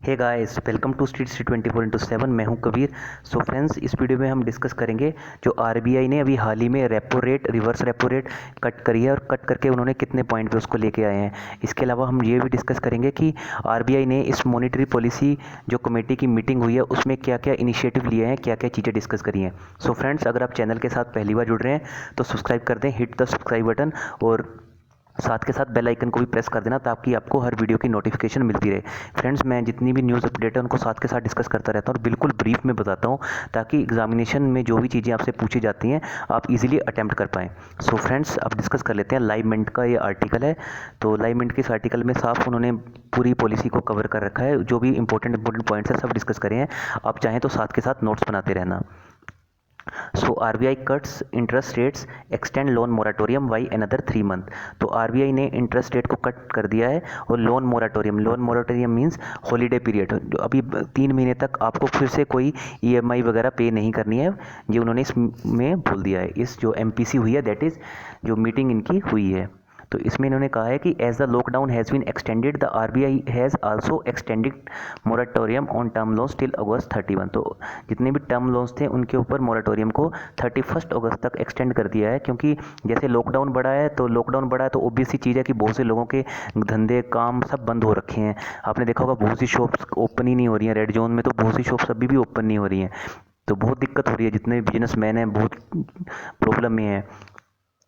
Hey guys, welcome to street 24/7। मैं हूं Kabir. So friends, इस वीडियो में हम डिस्कस करेंगे जो आरबीआई ने अभी हाल ही में repo rate, reverse repo rate cut करी है और कट करके उन्होंने कितने पॉइंट पे उसको लेके आए हैं। इसके अलावा हम ये भी डिस्कस करेंगे कि आरबीआई ने इस मॉनेटरी पॉलिसी जो कमेटी की मीटिंग हुई है उसमें क्या क्या इनिशिएटिव लिए हैं, क्या क्या चीज़ें डिस्कस करी हैं। सो फ्रेंड्स, अगर आप चैनल के साथ पहली बार जुड़ रहे हैं तो सब्सक्राइब कर दें, हिट द सब्सक्राइब बटन, और साथ के साथ बेल आइकन को भी प्रेस कर देना ताकि आपको हर वीडियो की नोटिफिकेशन मिलती रहे। फ्रेंड्स, मैं जितनी भी न्यूज़ अपडेट है उनको साथ के साथ डिस्कस करता रहता हूँ और बिल्कुल ब्रीफ में बताता हूँ ताकि एग्जामिनेशन में जो भी चीज़ें आपसे पूछी जाती हैं आप इजीली अटैम्प्ट कर पाएँ। सो फ्रेंड्स, अब डिस्कस कर लेते हैं। लाइव मिनट का ये आर्टिकल है, तो लाइव मिनट के इस आर्टिकल में साफ उन्होंने पूरी पॉलिसी को कवर कर रखा है। जो भी इंपॉर्टेंट पॉइंट्स है सब डिस्कस करे हैं। आप चाहें तो साथ के साथ नोट्स बनाते रहना। So RBI cuts interest rates, extend loan moratorium by another 3 month. तो आरबीआई ने इंटरेस्ट रेट को कट कर दिया है और loan moratorium means holiday period, जो अभी 3 महीने तक आपको फिर से कोई ईएमआई वगैरह पे नहीं करनी है, ये उन्होंने इसमें बोल दिया है। इस जो एमपीसी हुई है, दैट इज़ जो मीटिंग इनकी हुई है, तो इसमें इन्होंने कहा है कि as the lockdown has been extended the RBI has also extended moratorium on term loans till August 31। तो जितने भी टर्म लोन्स थे उनके ऊपर मोराटोरियम को 31 अगस्त तक एक्सटेंड कर दिया है, क्योंकि जैसे लॉकडाउन बढ़ा है तो ऑब्वियस सी चीज़ है कि बहुत से लोगों के धंधे काम सब बंद हो रखे हैं। आपने देखा होगा बहुत सी शॉप्स ओपन ही नहीं हो रही हैं। रेड जोन में तो बहुत सी शॉप्स अभी भी ओपन नहीं हो रही हैं, तो बहुत दिक्कत हो रही है। जितने भी बिजनेसमैन हैं बहुत प्रॉब्लम में हैं।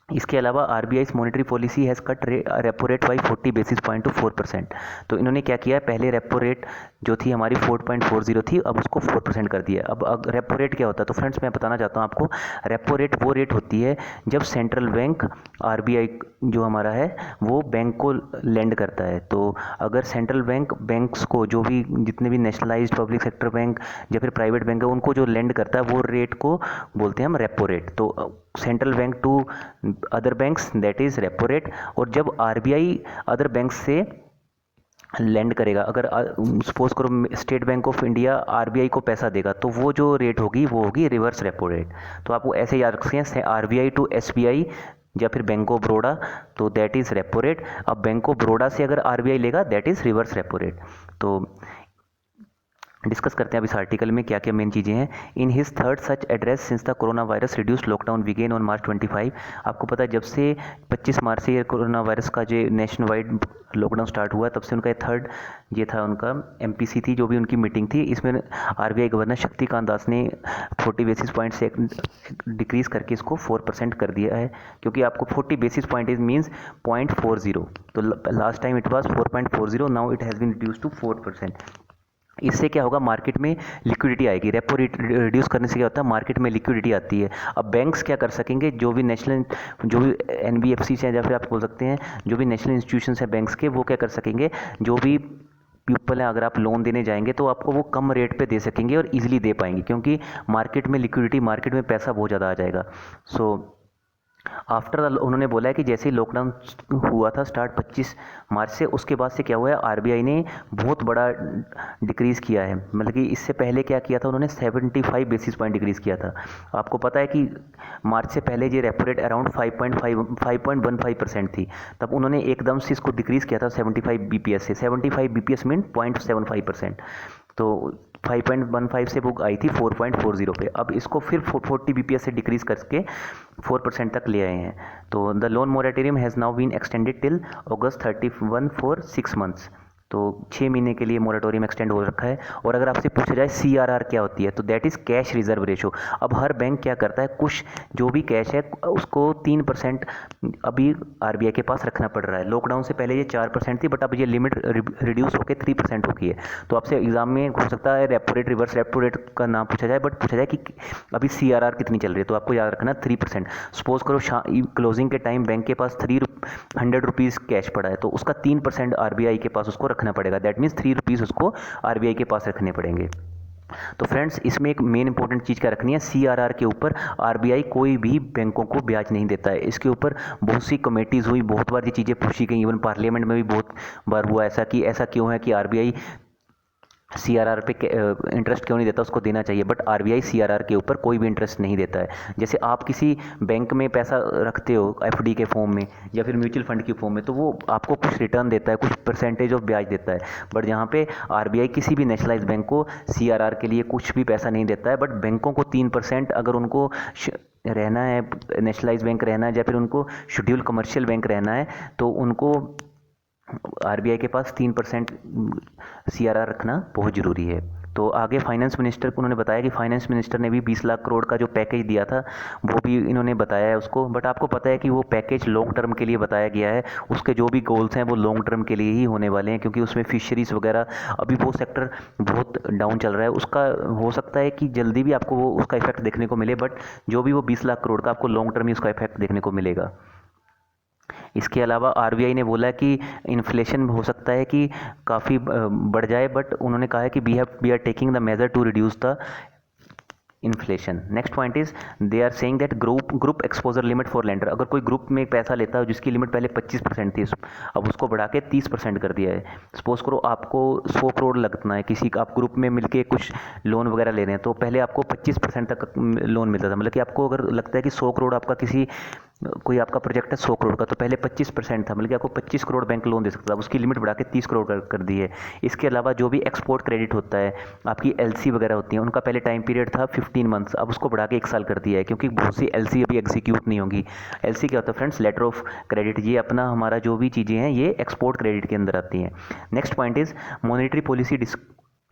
इसके अलावा RBI monetary policy has cut repo rate by 40 basis point two 4%। तो इन्होंने क्या किया है, पहले रेपो रेट जो थी हमारी 4.40 थी, अब उसको 4% कर दिया। अब रेपो रेट क्या होता है, तो फ्रेंड्स मैं बताना चाहता हूँ आपको। रेपो रेट वो रेट होती है जब सेंट्रल बैंक आरबीआई जो हमारा है वो बैंक को लेंड करता है। तो अगर सेंट्रल बैंक बैंक्स को, जो भी जितने भी नेशनलाइज्ड पब्लिक सेक्टर बैंक या फिर प्राइवेट बैंक है, उनको जो लेंड करता है वो रेट को बोलते हैं हम रेपो रेट। तो central bank to other banks that is repo rate. और जब आरबीआई अदर बैंक से लेंड करेगा, अगर सपोज करो State Bank of India RBI को पैसा देगा, तो वो जो रेट होगी वो होगी रिवर्स रेपो रेट। तो आपको ऐसे याद रखते हैं, आरबीआई टू एसबीआई या फिर बैंक ऑफ बड़ौदा, तो दैट इज़ रेपो रेट। अब बैंक ऑफ बड़ौदा से अगर आरबीआई लेगा that is reverse repo rate. तो डिस्कस करते हैं अब इस आर्टिकल में क्या क्या मेन चीज़ें हैं। In his third such address since the corona virus reduce lockdown began on March 25। आपको पता है जब से 25 मार्च से कोरोना वायरस का जो नेशन वाइड लॉकडाउन स्टार्ट हुआ, तब से उनका थर्ड ये था, उनका एमपीसी थी जो भी उनकी मीटिंग थी। इसमें आरबीआई गवर्नर शक्तिकांत दास ने 40 बेसिस पॉइंट से डिक्रीज़ करके इसको 4% कर दिया है, क्योंकि आपको 40 बेसिस पॉइंट इज मीन्स 0.40। तो last time it was 4.40, now it has been reduce to 4%। इससे क्या होगा, मार्केट में लिक्विडिटी आएगी। रेपो रेट रिड्यूस करने से क्या होता है, मार्केट में लिक्विडिटी आती है। अब बैंक्स क्या कर सकेंगे, जो भी एनबीएफसी हैं या फिर आप बोल सकते हैं जो भी नेशनल इंस्टीट्यूशंस हैं बैंक्स के, वो क्या कर सकेंगे, जो भी पीपल है, अगर आप लोन देने जाएंगे तो आपको वो कम रेट पे दे सकेंगे और इजीली दे पाएंगे, क्योंकि मार्केट में लिक्विडिटी, मार्केट में पैसा बहुत ज़्यादा आ जाएगा। सो आफ्टर उन्होंने बोला है कि जैसे ही लॉकडाउन हुआ था स्टार्ट 25 मार्च से, उसके बाद से क्या हुआ है, आरबीआई ने बहुत बड़ा डिक्रीज़ किया है। मतलब कि इससे पहले क्या किया था उन्होंने, 75 बेसिस पॉइंट डिक्रीज़ किया था। आपको पता है कि मार्च से पहले ये रेपो रेट अराउंड 5.15% थी, तब उन्होंने एकदम से इसको डिक्रीज़ किया था 75 बीपीएस से। 75 बीपीएस मीन 0.75%। तो 5.15 से बुक आई थी 4.40 पे। अब इसको फिर 40 बीपीएस से डिक्रीज करके 4% तक ले आए हैं। तो the loan moratorium has now been extended till August 31 for 6 months. तो 6 महीने के लिए मोरेटोरियम एक्सटेंड हो रखा है। और अगर आपसे पूछा जाए सीआरआर क्या होती है, तो that is cash reserve ratio. अब हर बैंक क्या करता है, कुछ जो भी कैश है उसको 3% अभी आरबीआई के पास रखना पड़ रहा है। लॉकडाउन से पहले ये 4% थी, बट अब ये लिमिट रिड्यूस होकर 3% हो गई है। तो आपसे एग्जाम में हो सकता है repo rate, reverse repo rate का नाम पूछा जाए, बट पूछा जाए कि अभी सीआरआर कितनी चल रही है, तो आपको याद रखना 3%। सपोज करो क्लोजिंग के टाइम बैंक के पास 300 रुपीज़ कैश पड़ा है, तो उसका 3% आरबीआई के पास उसको रखना पड़ेगा। दैट मीन्स 3 रुपीज़ उसको आरबीआई के पास रखने पड़ेंगे। तो फ्रेंड्स, इसमें एक मेन इंपॉर्टेंट चीज़ क्या रखनी है, सीआरआर के ऊपर आरबीआई कोई भी बैंकों को ब्याज नहीं देता है। इसके ऊपर बहुत सी कमेटीज़ हुई, बहुत बार ये चीज़ें पूछी गई, इवन पार्लियामेंट में भी बहुत बार हुआ ऐसा कि ऐसा क्यों है कि आरबीआई CRR पे इंटरेस्ट क्यों नहीं देता, उसको देना चाहिए, बट RBI CRR के ऊपर कोई भी इंटरेस्ट नहीं देता है। जैसे आप किसी बैंक में पैसा रखते हो FD के फॉर्म में या फिर म्यूचुअल फंड के फॉर्म में, तो वो आपको कुछ रिटर्न देता है, कुछ परसेंटेज ऑफ ब्याज देता है। बट यहाँ पे RBI किसी भी नेशनलाइज बैंक को CRR के लिए कुछ भी पैसा नहीं देता है, बट बैंकों को 3% अगर उनको रहना है, नेशनलाइज बैंक रहना है या फिर उनको शेड्यूल कमर्शियल बैंक रहना है, तो उनको RBI के पास 3% CRR रखना बहुत ज़रूरी है। तो आगे फाइनेंस मिनिस्टर को उन्होंने बताया कि फाइनेंस मिनिस्टर ने भी 20 लाख करोड़ का जो पैकेज दिया था वो भी इन्होंने बताया है उसको। बट आपको पता है कि वो पैकेज लॉन्ग टर्म के लिए बताया गया है, उसके जो भी गोल्स हैं वो लॉन्ग टर्म के लिए ही होने वाले हैं, क्योंकि उसमें फिशरीज वगैरह अभी वो सेक्टर बहुत डाउन चल रहा है। उसका हो सकता है कि जल्दी भी आपको वो उसका इफेक्ट देखने को मिले, बट जो भी वो 20 लाख करोड़ का आपको लॉन्ग टर्म ही उसका इफेक्ट देखने को मिलेगा। इसके अलावा RBI ने बोला कि इन्फ्लेशन हो सकता है कि काफ़ी बढ़ जाए, बट उन्होंने कहा है कि we are taking the measure to reduce the inflation. Next point is they are saying that group exposure limit for lender. अगर कोई ग्रुप में पैसा लेता है जिसकी लिमिट पहले 25% थी, अब उसको बढ़ा के 30% कर दिया है। सपोज करो आपको 100 करोड़ लगना है, किसी का आप ग्रुप में मिलके कुछ लोन वगैरह ले रहे हैं, तो पहले आपको 25% तक लोन मिलता था। मतलब कि आपको अगर लगता है कि 100 करोड़ आपका किसी कोई आपका प्रोजेक्ट है 100 करोड़ का, तो पहले 25% था, मतलब कि आपको 25 करोड़ बैंक लोन दे सकता था, उसकी लिमिट बढ़ा के 30 करोड़ कर दी है। इसके अलावा जो भी एक्सपोर्ट क्रेडिट होता है, आपकी LC वगैरह होती है, उनका पहले टाइम पीरियड था 15 मंथ्स, अब उसको बढ़ा के 1 साल कर दिया है, क्योंकि बहुत सी LC अभी एग्जीक्यूट नहीं होगी। LC क्या होता है फ्रेंड्स? Letter of credit. ये अपना हमारा जो भी चीज़ें हैं ये एक्सपोर्ट क्रेडिट के अंदर आती हैं। Next point is monetary policy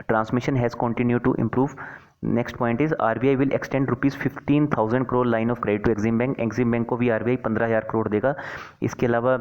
transmission has continued to improve. Next point is RBI will extend rupees 15,000 crore line of credit to Exim bank. Exim bank को भी RBI 15,000 करोड़ देगा। इसके अलावा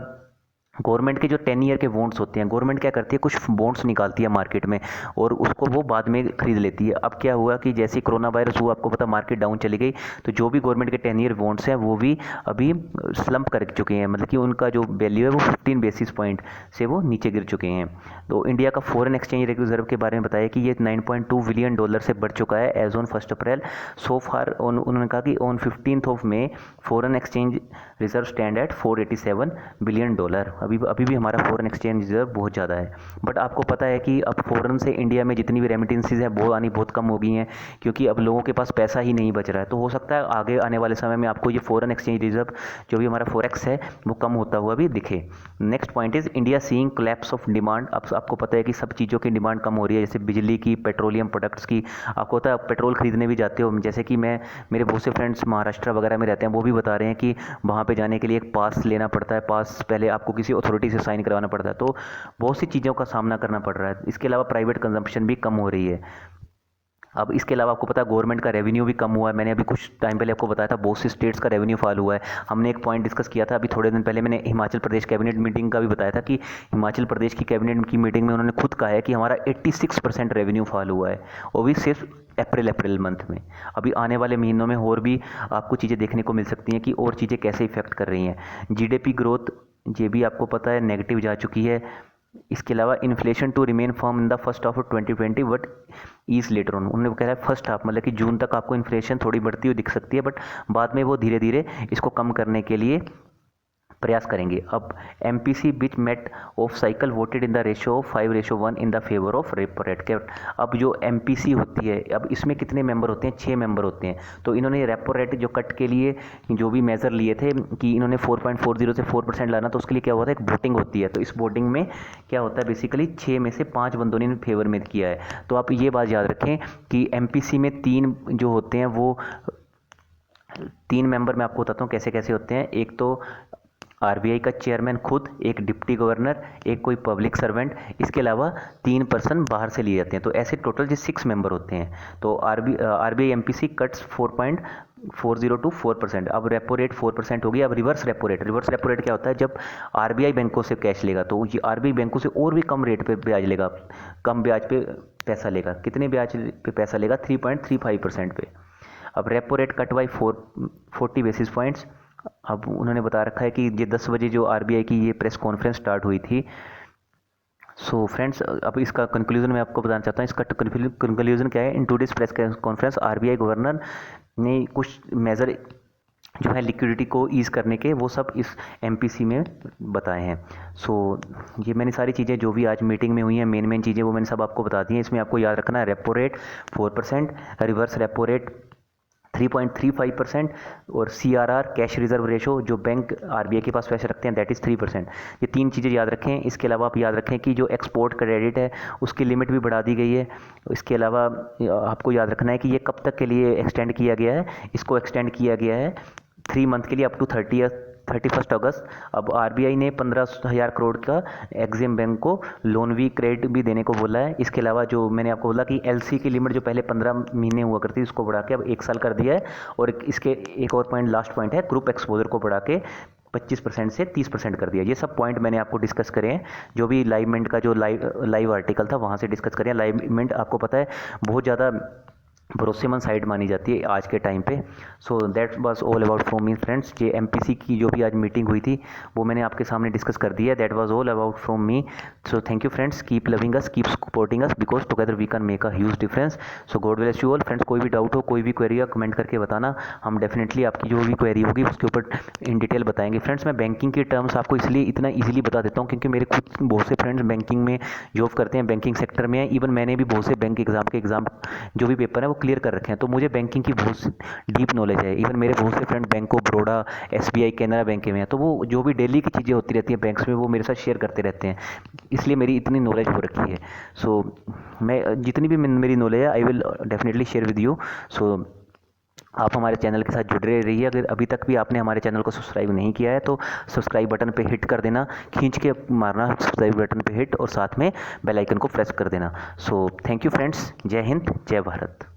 गवर्नमेंट के जो 10 ईयर के बॉन्ड्स होते हैं, गवर्नमेंट क्या करती है, कुछ बॉन्ड्स निकालती है मार्केट में और उसको वो बाद में खरीद लेती है। अब क्या हुआ कि जैसे कोरोना वायरस हुआ, आपको पता मार्केट डाउन चली गई, तो जो भी गवर्नमेंट के 10 ईयर बॉन्ड्स हैं वो भी अभी स्लम्प कर चुके हैं, मतलब कि उनका जो वैल्यू है वो 15 बेसिस पॉइंट से वो नीचे गिर चुके हैं। तो इंडिया का फॉरेन एक्सचेंज रिजर्व के बारे में बताया कि ये 9.2 बिलियन डॉलर से बढ़ चुका है एज ऑन 1 अप्रैल। सो फार उन्होंने कहा कि on 15 May foreign exchange reserve stand at 487 billion dollar. अभी भी हमारा फॉरेन एक्सचेंज रिजर्व बहुत ज़्यादा है। बट आपको पता है कि अब फॉरेन से इंडिया में जितनी भी रेमिटेंसीज है वो आनी बहुत कम हो गई हैं, क्योंकि अब लोगों के पास पैसा ही नहीं बच रहा है। तो हो सकता है आगे आने वाले समय में आपको ये फॉरेन एक्सचेंज रिजर्व जो भी हमारा फॉरेक्स है वो कम होता हुआ भी दिखे। Next point is India seeing collapse of demand. अब आपको पता है कि सब चीज़ों की डिमांड कम हो रही है, जैसे बिजली की, पेट्रोलियम प्रोडक्ट्स की। आपको पता है पेट्रोल खरीदने भी जाते हो, जैसे कि मेरे बहुत से फ्रेंड्स महाराष्ट्र वगैरह में रहते हैं, वो भी बता रहे हैं कि वहाँ पे जाने के लिए एक पास लेना पड़ता है, पास पहले आपको किसी अथॉरिटी से साइन करवाना पड़ता है। तो बहुत सी चीज़ों का सामना करना पड़ रहा है। इसके अलावा प्राइवेट कंजम्पशन भी कम हो रही है। अब इसके अलावा आपको पता है गवर्नमेंट का रेवेन्यू भी कम हुआ है। मैंने अभी कुछ टाइम पहले आपको बताया था बहुत सी स्टेट्स का रेवेन्यू फॉल हुआ है। हमने एक पॉइंट डिस्कस किया था अभी थोड़े दिन पहले, मैंने हिमाचल प्रदेश कैबिनेट मीटिंग का भी बताया था कि हिमाचल प्रदेश की कैबिनेट की मीटिंग में उन्होंने खुद कहा है कि हमारा 86% रेवेन्यू फॉल हुआ है, वो भी सिर्फ अप्रैल मंथ में। अभी आने वाले महीनों में और भी आपको चीज़ें देखने को मिल सकती हैं कि और चीज़ें कैसे इफेक्ट कर रही हैं। GDP ग्रोथ ये भी आपको पता है नेगेटिव जा चुकी है। इसके अलावा inflation to remain firm in the first half of 2020 but ease later on. उन्होंने कहा है फर्स्ट हाफ मतलब कि जून तक आपको इन्फ्लेशन थोड़ी बढ़ती हुई दिख सकती है, बट बाद में वो धीरे धीरे इसको कम करने के लिए प्रयास करेंगे। अब MPC which met off cycle voted in the ratio of 5:1 in the favour of repo rate के। अब जो MPC होती है, अब इसमें कितने मेंबर होते हैं? 6 मेंबर होते हैं। तो इन्होंने रेपो रेट जो कट के लिए जो भी मेजर लिए थे कि इन्होंने 4.40 से 4% लाना, तो उसके लिए क्या होता है, एक वोटिंग होती है। तो इस वोटिंग में क्या होता है, बेसिकली 6 में से 5 बंदों ने फेवर में किया है। तो आप ये बात याद रखें कि MPC में 3 जो होते हैं वो 3 मेंबर मैं आपको बताता हूँ कैसे कैसे होते हैं। एक तो RBI का चेयरमैन खुद, एक डिप्टी गवर्नर, एक कोई पब्लिक सर्वेंट, इसके अलावा 3 पर्सन बाहर से लिए जाते हैं। तो ऐसे टोटल जो 6 मेंबर होते हैं। तो RBI MPC कट्स 4.40 to 4%। अब रेपो रेट 4% होगी। अब रिवर्स रेपो रेट क्या होता है, जब RBI बैंकों से कैश लेगा तो ये RBI बैंकों से और भी कम रेट पे ब्याज लेगा, कम ब्याज पे पैसा लेगा। कितने ब्याज पे पैसा लेगा? 3.35% पे। अब repo rate cut by 40 basis points. अब उन्होंने बता रखा है कि ये 10 बजे जो RBI की ये प्रेस कॉन्फ्रेंस स्टार्ट हुई थी। सो फ्रेंड्स, अब इसका कंक्लूजन मैं आपको बताना चाहता हूँ। इसका कंक्लूजन क्या है? In today's press conference RBI governor ने कुछ मेजर जो है लिक्विडिटी को ईज़ करने के, वो सब इस एमपीसी में बताए हैं। सो ये मैंने सारी चीज़ें जो भी आज मीटिंग में हुई हैं, मेन चीज़ें, वो मैंने सब आपको बता दी हैं। इसमें आपको याद रखना है repo rate 4%, reverse repo rate 3.35% और CRR कैश रिजर्व रेशो जो बैंक RBI के पास पैसे रखते हैं दैट इज़ 3%। ये 3 चीज़ें याद रखें। इसके अलावा आप याद रखें कि जो एक्सपोर्ट क्रेडिट है उसकी लिमिट भी बढ़ा दी गई है। इसके अलावा आपको याद रखना है कि ये कब तक के लिए एक्सटेंड किया गया है। इसको एक्सटेंड किया गया है 3 मंथ के लिए, अप टू 31 अगस्त। अब RBI ने 15,000 करोड़ का एग्जिम बैंक को लोन भी क्रेडिट भी देने को बोला है। इसके अलावा जो मैंने आपको बोला कि LC की लिमिट जो पहले 15 महीने हुआ करती थी उसको बढ़ा के अब 1 साल कर दिया है। और इसके एक और पॉइंट, लास्ट पॉइंट है, ग्रुप एक्सपोजर को बढ़ा के 25% से 30% कर दिया। ये सब पॉइंट मैंने आपको डिस्कस करे हैं, जो भी लाइव मिंट का जो लाइव आर्टिकल था वहाँ से डिस्कस करें। लाइव मिंट आपको पता है बहुत ज़्यादा भरोसेमंद साइट मानी जाती है आज के टाइम पे। So that was all about from me friends. ये एमपीसी की जो भी आज मीटिंग हुई थी वो मैंने आपके सामने डिस्कस कर दी है। That was all about from me. So thank you friends, keep loving us, keep supporting us, because together we can make a huge difference. So God bless you all friends. कोई भी doubt हो, कोई भी query हो, comment करके बताना। हम definitely आपकी जो भी क्वेरी होगी उसके ऊपर इन डिटेल बताएंगे। फ्रेंड्स मैं बैंकिंग के टर्म्स आपको इसलिए इतना ईजिली बता देता हूँ क्योंकि मेरे खुद बहुत से फ्रेंड्स बैंकिंग में जॉब करते हैं, बैंकिंग सेक्टर में है। इवन मैंने भी बहुत से बैंक एग्जाम जो भी पेपर है वो क्लियर कर रखे हैं, तो मुझे बैंकिंग की बहुत डीप नॉलेज है। इवन मेरे बहुत से friend bank of Baroda, SBI, Canara bank में हैं, तो वो जो भी डेली की चीज़ें होती रहती हैं बैंक्स में वो मेरे साथ शेयर करते रहते हैं, इसलिए मेरी इतनी नॉलेज हो रखी है। सो मैं जितनी भी मेरी नॉलेज है I will definitely share with you. So आप हमारे चैनल के साथ जुड़े रहिए। अगर अभी तक भी आपने हमारे चैनल को सब्सक्राइब नहीं किया है तो सब्सक्राइब बटन पे हिट कर देना, खींच के मारना सब्सक्राइब बटन पे हिट, और साथ में बेल आइकन को प्रेस कर देना। सो थैंक यू फ्रेंड्स, जय हिंद, जय भारत।